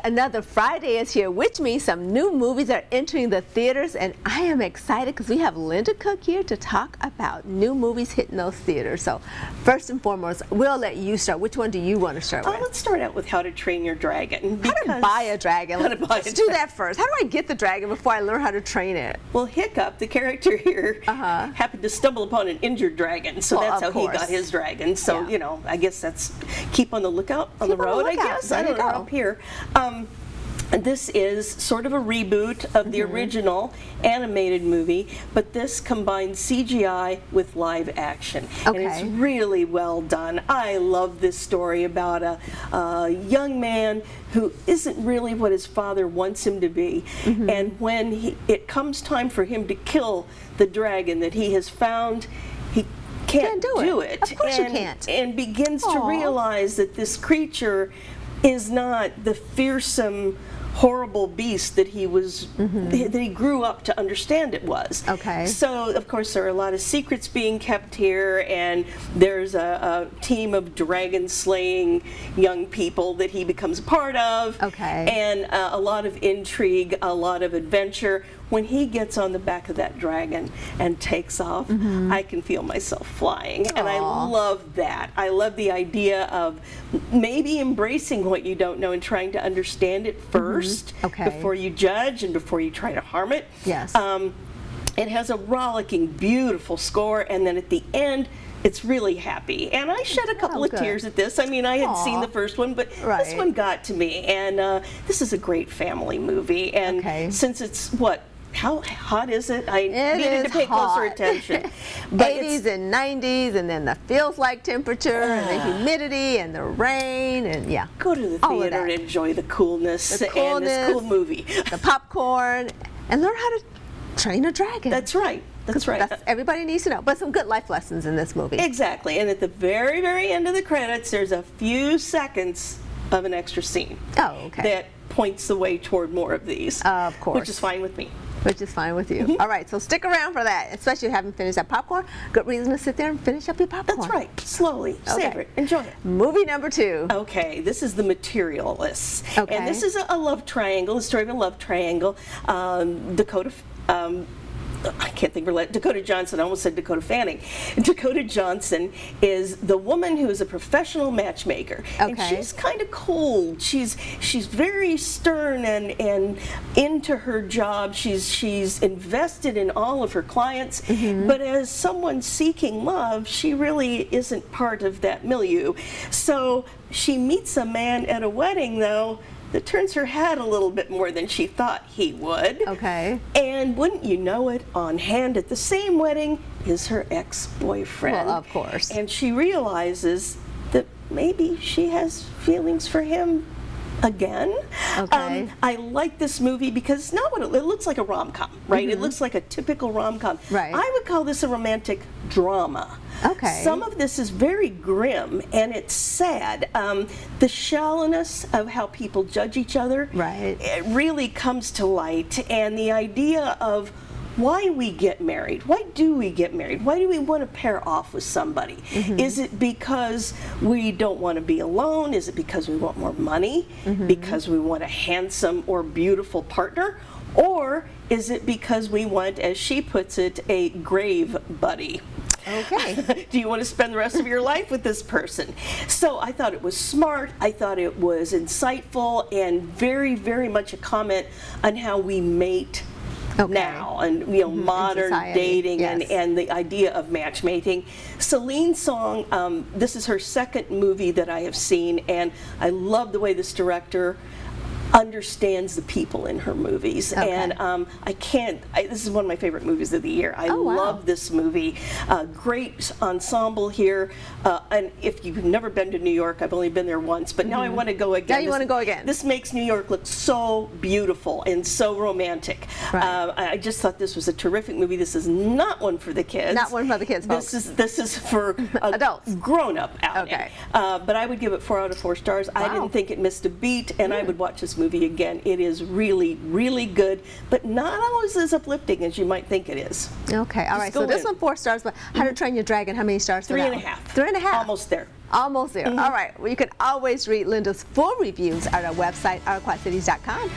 Another Friday is here, which means some new movies are entering the theaters, and I am excited because we have Linda Cook here to talk about new movies hitting those theaters. So first and foremost, we'll let you start. Which one do you want to start with? Let's start out with How to Train Your Dragon. How to buy a dragon. Let's do that first. How do I get the dragon before I learn how to train it? Well, Hiccup, the character here, happened to stumble upon an injured dragon, so that's how he got his dragon. So, you know, I guess that's keep on the lookout on the road, I guess. I don't know, up here. This is sort of a reboot of the original animated movie, but this combines CGI with live action. And it's really well done. I love this story about a young man who isn't really what his father wants him to be. And when it comes time for him to kill the dragon that he has found, he can't do it. Of course you can't. And begins to realize that this creature is not the fearsome, horrible beast that he was, that he grew up to understand it was. So, of course, there are a lot of secrets being kept here, and there's a team of dragon-slaying young people that he becomes a part of, and a lot of intrigue, a lot of adventure. When he gets on the back of that dragon and takes off, I can feel myself flying, and I love that. I love the idea of maybe embracing what you don't know and trying to understand it first before you judge and before you try to harm it. It has a rollicking, beautiful score, and then at the end, it's really happy. And I shed a couple of tears at this. I mean, I had seen the first one, but this one got to me. And this is a great family movie. And since it's, how hot is it? I needed to pay closer attention. But 80s and 90s, and then the feels like temperature, and the humidity, and the rain, and go to the theater and enjoy the coolness, and this cool movie. The popcorn, and learn how to train a dragon. That's right. That's right. Everybody needs to know. But some good life lessons in this movie. Exactly. And at the very, very end of the credits, there's a few seconds of an extra scene. That points the way toward more of these. Of course. Which is fine with me. Which is fine with you. All right, so stick around for that, especially if you haven't finished that popcorn. Good reason to sit there and finish up your popcorn. That's right. Slowly. Savor it. Enjoy it. Movie number 2. Okay, this is The Materialists. And this is a love triangle, a story of a love triangle. I can't think of her. Dakota Johnson. I almost said Dakota Fanning. Dakota Johnson is the woman who is a professional matchmaker, and she's kind of cold. She's very stern and into her job. She's invested in all of her clients, but as someone seeking love, she really isn't part of that milieu. So she meets a man at a wedding, though, that turns her head a little bit more than she thought he would. And wouldn't you know it, on hand at the same wedding is her ex-boyfriend. Well, of course. And she realizes that maybe she has feelings for him again. I like this movie because it's not what it looks like, a rom-com, right? It looks like a typical rom-com. I would call this a romantic drama. Some of this is very grim, and it's sad. The shallowness of how people judge each other it really comes to light, and the idea of why we get married. Why do we get married? Why do we want to pair off with somebody? Is it because we don't want to be alone? Is it because we want more money? Because we want a handsome or beautiful partner? Or is it because we want, as she puts it, a grave buddy? Do you want to spend the rest of your life with this person? So I thought it was smart, I thought it was insightful, and very, very much a comment on how we mate now, and modern dating and the idea of matchmaking. Celine Song, this is her second movie that I have seen, and I love the way this director understands the people in her movies, and this is one of my favorite movies of the year. I love this movie. Great ensemble here, and if you've never been to New York, I've only been there once, but now I want to go again. Now you want to go again. This makes New York look so beautiful and so romantic. I just thought this was a terrific movie. This is not one for the kids. Not one for the kids, folks. This is for adults, grown-up outing. But I would give it 4 out of 4 stars. I didn't think it missed a beat, and I would watch this movie again. It is really, really good, but not always as uplifting as you might think it is. All right, so this one 4 stars, but How to Train Your Dragon, how many stars? 3.5. 3.5. Almost there. Almost there. All right. Well, you can always read Linda's full reviews at our website, ourquadcities.com.